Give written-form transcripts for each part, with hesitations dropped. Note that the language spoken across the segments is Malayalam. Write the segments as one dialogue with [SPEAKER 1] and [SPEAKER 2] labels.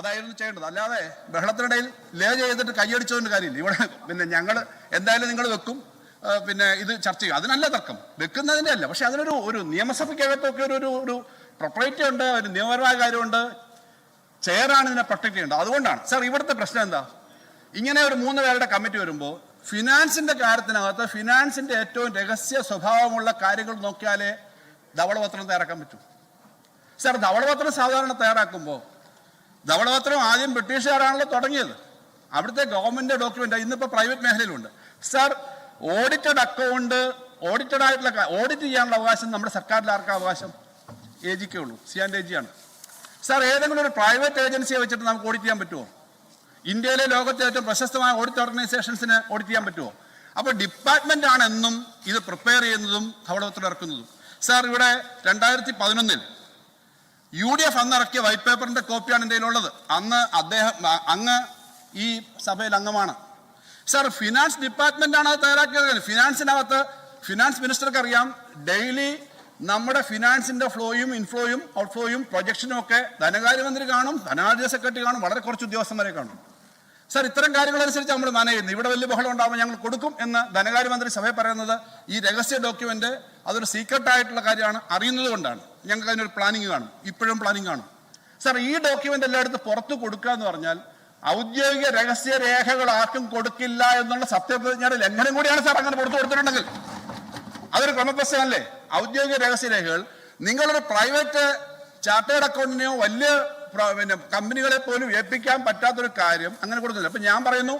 [SPEAKER 1] അതായിരുന്നു ചെയ്യേണ്ടത്. അല്ലാതെ ബഹളത്തിനിടയിൽ ലേ ചെയ്തിട്ട് കൈയടിച്ചതുകൊണ്ട് കാര്യമില്ല. ഇവിടെ പിന്നെ ഞങ്ങൾ എന്തായാലും നിങ്ങൾ വെക്കും, പിന്നെ ഇത് ചർച്ച ചെയ്യും, അതിനല്ല തർക്കം, വെക്കുന്നതിൻ്റെ അല്ല. പക്ഷെ അതിനൊരു നിയമസഭയ്ക്കകത്തൊക്കെ ഒരു പ്രൊപ്പറേറ്റി ഉണ്ട്, ഒരു നിയമപരമായ കാര്യമുണ്ട്, ചെയറാണ് ഇതിനെ പ്രൊട്ടക്ട് ചെയ്യേണ്ടത്. അതുകൊണ്ടാണ് സാർ ഇവിടുത്തെ പ്രശ്നം എന്താ, ഇങ്ങനെ ഒരു 3 പേരുടെ കമ്മിറ്റി വരുമ്പോൾ ഫിനാൻസിന്റെ കാര്യത്തിനകത്ത് ഫിനാൻസിന്റെ ഏറ്റവും രഹസ്യ സ്വഭാവമുള്ള കാര്യങ്ങൾ നോക്കിയാലേ ധവളപത്രം തയ്യാറാക്കാൻ പറ്റൂ. സാർ ധവളപത്രം സാധാരണ തയ്യാറാക്കുമ്പോൾ ധവളപത്രം ആദ്യം ബ്രിട്ടീഷുകാരാണല്ലോ തുടങ്ങിയത്, അവിടുത്തെ ഗവൺമെന്റ് ഡോക്യുമെന്റ് ഇന്നിപ്പോൾ പ്രൈവറ്റ് മേഖലയിലുണ്ട്. സാർ ഓഡിറ്റഡ് അക്കൗണ്ട്, ഓഡിറ്റഡ് ആയിട്ടുള്ള ഓഡിറ്റ് ചെയ്യാനുള്ള അവകാശം നമ്മുടെ സർക്കാരിൽ ആർക്കാ അവകാശം? AGക്കേ ഉള്ളൂ, C&AG ആണ്. സാർ ഏതെങ്കിലും ഒരു പ്രൈവറ്റ് ഏജൻസിയെ വെച്ചിട്ട് നമുക്ക് ഓഡിറ്റ് ചെയ്യാൻ പറ്റുമോ? ഇന്ത്യയിലെ ലോകത്തെ ഏറ്റവും പ്രശസ്തമായ ഓഡിറ്റ് ഓർഗനൈസേഷൻസിന് ഓഡിറ്റ് ചെയ്യാൻ പറ്റുമോ? അപ്പോൾ ഡിപ്പാർട്ട്മെന്റ് ആണ് എന്നും ഇത് പ്രിപ്പയർ ചെയ്യുന്നതും ധവളപത്രം ഇറക്കുന്നതും. സാർ ഇവിടെ 2011 UDF അന്ന് ഇറക്കിയ വൈറ്റ് പേപ്പറിന്റെ കോപ്പിയാണ് എൻ്റെ കയ്യിലുള്ളത്. അന്ന് അങ്ങ് ഈ സഭയിൽ അംഗമാണ്. സാർ ഫിനാൻസ് ഡിപ്പാർട്ട്മെന്റ് ആണ് അത് തയ്യാറാക്കിയത്. ഫിനാൻസിനകത്ത് ഫിനാൻസ് മിനിസ്റ്റർക്ക് അറിയാം ഡെയിലി നമ്മുടെ ഫിനാൻസിന്റെ ഫ്ലോയും ഇൻഫ്ലോയും ഔട്ട്ഫ്ലോയും പ്രൊജക്ഷനും ഒക്കെ ധനകാര്യമന്ത്രി കാണും, ധനാധിപ സെക്രട്ടറി കാണും, വളരെ കുറച്ച് ഉദ്യോഗസ്ഥന്മാരെ കാണും. സാർ ഇത്തരം കാര്യങ്ങളനുസരിച്ച് നമ്മൾ മാനേജ് ചെയ്യുന്നു. ഇവിടെ വലിയ ബഹളം ഉണ്ടാകുമ്പോൾ ഞങ്ങൾ കൊടുക്കും എന്ന് ധനകാര്യമന്ത്രി സഭയിൽ പറയുന്നത് ഈ രഹസ്യ ഡോക്യുമെന്റ് അതൊരു സീക്രട്ട് ആയിട്ടുള്ള കാര്യമാണ്, അറിയുന്നത് കൊണ്ടാണ്. ഞങ്ങൾക്ക് അതിനൊരു പ്ലാനിങ് കാണും, ഇപ്പോഴും പ്ലാനിങ് കാണും. സാർ ഈ ഡോക്യുമെന്റ് എല്ലായിടത്തും പുറത്ത് കൊടുക്കുക എന്ന് പറഞ്ഞാൽ ഔദ്യോഗിക രഹസ്യ രേഖകൾ ആർക്കും കൊടുക്കില്ല എന്നുള്ള സത്യപ്രതിജ്ഞയുടെ ലംഘനം കൂടിയാണ് സാർ. അങ്ങനെ കൊടുത്തിട്ടുണ്ടെങ്കിൽ അതൊരു ക്രമപ്രശ്നമല്ലേ? ഔദ്യോഗിക രഹസ്യ രേഖകൾ നിങ്ങളൊരു പ്രൈവറ്റ് ചാർട്ടേഡ് അക്കൗണ്ടിനെയോ വലിയ പിന്നെ കമ്പനികളെ പോലും ഏൽപ്പിക്കാൻ പറ്റാത്തൊരു കാര്യം അങ്ങനെ കൊടുക്കുന്നില്ല. അപ്പൊ ഞാൻ പറയുന്നു,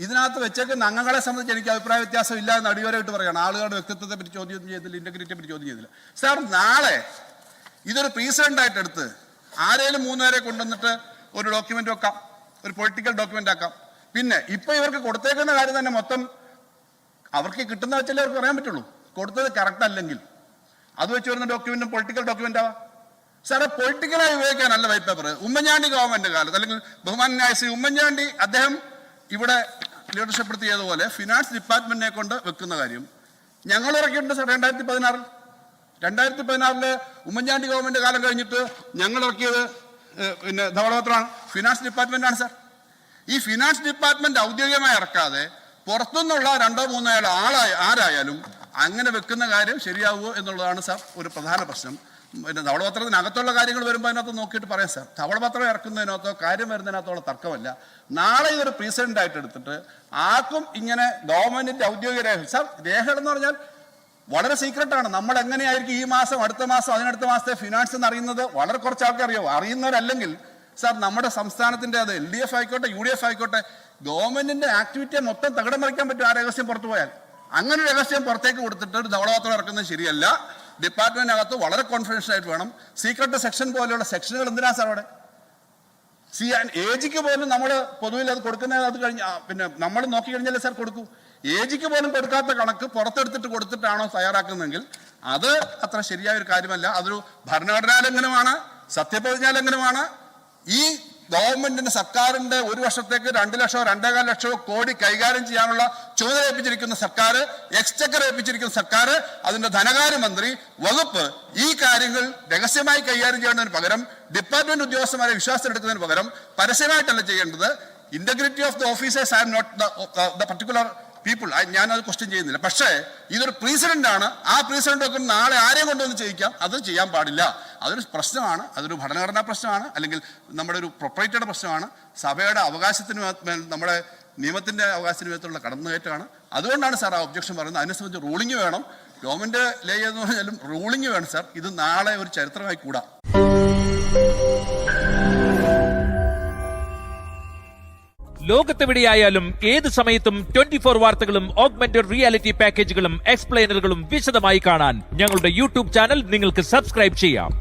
[SPEAKER 1] ഇതിനകത്ത് വെച്ചേക്കുന്ന അംഗങ്ങളെ സംബന്ധിച്ച് എനിക്ക് അഭിപ്രായ വ്യത്യാസം ഇല്ല എന്ന് അടിവരയിട്ട് പറയുകയാണ്. ആളുകളുടെ വ്യക്തിത്വത്തെ പറ്റി ചോദ്യം ചെയ്തില്ല, ഇന്റഗ്രിറ്റിയെ പറ്റി ചോദ്യം ചെയ്തില്ല. സാർ നാളെ ഇതൊരു പ്രീസിഡന്റ് ആയിട്ട് എടുത്ത് ആരേലും 3 പേരെ കൊണ്ടുവന്നിട്ട് ഒരു ഡോക്യുമെന്റ് വെക്കാം, ഒരു പൊളിറ്റിക്കൽ ഡോക്യുമെന്റ് ആക്കാം. പിന്നെ ഇപ്പൊ ഇവർക്ക് കൊടുത്തേക്കുന്ന കാര്യം തന്നെ മൊത്തം അവർക്ക് കിട്ടുന്ന വെച്ചല്ലേ അവർക്ക് പറയാൻ പറ്റുള്ളൂ. കൊടുത്തത് കറക്റ്റ് അല്ലെങ്കിൽ അത് വെച്ച് വരുന്ന ഡോക്യുമെന്റും പൊളിറ്റിക്കൽ ഡോക്യുമെന്റാ. സാറെ പൊളിറ്റിക്കലായി ഉപയോഗിക്കാനല്ല വൈറ്റ് പേപ്പർ. ഉമ്മൻചാണ്ടി ഗവൺമെന്റ് കാലത്ത് അല്ലെങ്കിൽ ബഹുമാനായ ശ്രീ ഉമ്മൻചാണ്ടി അദ്ദേഹം ഇവിടെ ലീഡർഷിപ്പ് ചെയ്തതുപോലെ ഫിനാൻസ് ഡിപ്പാർട്ട്മെന്റിനെ കൊണ്ട് വെക്കുന്ന കാര്യം ഞങ്ങൾ ഇറക്കിയിട്ടുണ്ട് സാർ. 2016 ഉമ്മൻചാണ്ടി ഗവൺമെന്റ് കാലം കഴിഞ്ഞിട്ട് ഞങ്ങൾ ഇറക്കിയത് പിന്നെ ധവളപത്രമാണ്, ഫിനാൻസ് ഡിപ്പാർട്ട്മെന്റാണ് സാർ. ഈ ഫിനാൻസ് ഡിപ്പാർട്ട്മെന്റ് ഔദ്യോഗികമായി ഇറക്കാതെ പുറത്തുനിന്നുള്ള 2-3 ആരായാലും അങ്ങനെ വെക്കുന്ന കാര്യം ശരിയാവുമോ എന്നുള്ളതാണ് സാർ ഒരു പ്രധാന പ്രശ്നം. പിന്നെ ധവളപത്രത്തിനകത്തുള്ള കാര്യങ്ങൾ വരുമ്പോൾ അതിനകത്ത് നോക്കിയിട്ട് പറയാം സാർ. ധവളപത്രം ഇറക്കുന്നതിനകത്തോ കാര്യം വരുന്നതിനകത്തോളം തർക്കമല്ല. നാളെ ഇതൊരു പ്രീസിഡന്റ് ആയിട്ട് എടുത്തിട്ട് ആർക്കും ഇങ്ങനെ ഗവൺമെന്റിന്റെ ഔദ്യോഗിക രേഖ, സാർ രേഖകൾ എന്ന് പറഞ്ഞാൽ വളരെ സീക്രട്ടാണ്. നമ്മൾ എങ്ങനെയായിരിക്കും ഈ മാസം, അടുത്ത മാസം, അതിനടുത്ത മാസത്തെ ഫിനാൻസ് എന്ന് അറിയുന്നത് വളരെ കുറച്ച് ആൾക്കാർ അറിയാമോ? അറിയുന്നവരല്ലെങ്കിൽ സാർ നമ്മുടെ സംസ്ഥാനത്തിന്റെ അത് LDF ആയിക്കോട്ടെ UDF ആയിക്കോട്ടെ ഗവൺമെന്റിന്റെ ആക്ടിവിറ്റിയെ മൊത്തം തകിടം മറിക്കാൻ പറ്റും ആ രഹസ്യം പുറത്തു പോയാൽ. അങ്ങനെ രഹസ്യം പുറത്തേക്ക് കൊടുത്തിട്ട് ഒരു ധവളപത്രം ഇറക്കുന്നത് ശരിയല്ല. ഡിപ്പാർട്ട്മെന്റിനകത്ത് വളരെ കോൺഫിഡൻഷ്യൽ ആയിട്ട് വേണം. സീക്രട്ട് സെക്ഷൻ പോലെയുള്ള സെക്ഷനുകൾ എന്തിനാ സാർ അവിടെ? AGക്ക് പോലും നമ്മൾ പൊതുവിൽ അത് കൊടുക്കുന്നത് അത് കഴിഞ്ഞ് പിന്നെ നമ്മൾ നോക്കി കഴിഞ്ഞാലേ സാർ കൊടുക്കൂ. AGക്ക് പോലും കൊടുക്കാത്ത കണക്ക് പുറത്തെടുത്തിട്ട് കൊടുത്തിട്ടാണോ തയ്യാറാക്കുന്നതെങ്കിൽ അത് അത്ര ശരിയായ ഒരു കാര്യമല്ല. അതൊരു ഭരണഘടനാ ലംഘനമാണ്, സത്യപ്രതിജ്ഞാ ലംഘനമാണ്. ഈ ഗവൺമെന്റിന്റെ സർക്കാരിന്റെ 1 വർഷത്തേക്ക് 2 ലക്ഷമോ 2.25 ലക്ഷമോ കോടി കൈകാര്യം ചെയ്യാനുള്ള ചുമതല ഏൽപ്പിച്ചിരിക്കുന്ന സർക്കാർ, എക്സ്ചക്കർ ഏൽപ്പിച്ചിരിക്കുന്ന സർക്കാർ, അതിന്റെ ധനകാര്യമന്ത്രി വകുപ്പ് ഈ കാര്യങ്ങൾ രഹസ്യമായി കൈകാര്യം ചെയ്യുന്നതിന് പകരം ഡിപ്പാർട്ട്മെന്റ് ഉദ്യോഗസ്ഥന്മാരെ വിശ്വാസത്തിലെടുക്കുന്നതിന് പകരം പരസ്യമായിട്ടല്ല ചെയ്യേണ്ടത്. Integrity of the officers and not the particular people. ഞാനത് ക്വസ്റ്റ്യൻ ചെയ്യുന്നില്ല. പക്ഷേ ഇതൊരു പ്രീസിഡന്റ് ആണ്. ആ പ്രീസിഡന്റ് ഒക്കെ നാളെ ആരെയും കൊണ്ടുവന്ന് ചെയ്യിക്കാം, അത് ചെയ്യാൻ പാടില്ല. അതൊരു പ്രശ്നമാണ്, അതൊരു ഭരണഘടനാ പ്രശ്നമാണ്, അല്ലെങ്കിൽ നമ്മുടെ ഒരു പ്രൊപ്പറേറ്ററുടെ പ്രശ്നമാണ്, സഭയുടെ അവകാശത്തിന് നമ്മുടെ നിയമത്തിന്റെ അവകാശത്തിന് മേലുള്ള കടന്നുകയറ്റമാണ്. അതുകൊണ്ടാണ് സാർ ആ ഒബ്ജക്ഷൻ പറയുന്നത്. അതിനെ സംബന്ധിച്ച് റൂളിംഗ് വേണം. ഗവൺമെന്റ് ലേ എന്ന് പറഞ്ഞാലും റൂളിംഗ് വേണം സാർ. ഇത് നാളെ ഒരു ചരിത്രമായി കൂടാ.
[SPEAKER 2] ലോകത്തെവിടെയായാലും ഏത് സമയത്തും 24 വാർത്തകളും ഓഗ്മെന്റഡ് റിയാലിറ്റി പാക്കേജുകളും എക്സ്പ്ലെയിനറുകളും വിശദമായി കാണാൻ ഞങ്ങളുടെ YouTube ചാനൽ നിങ്ങൾക്ക് സബ്സ്ക്രൈബ് ചെയ്യാം.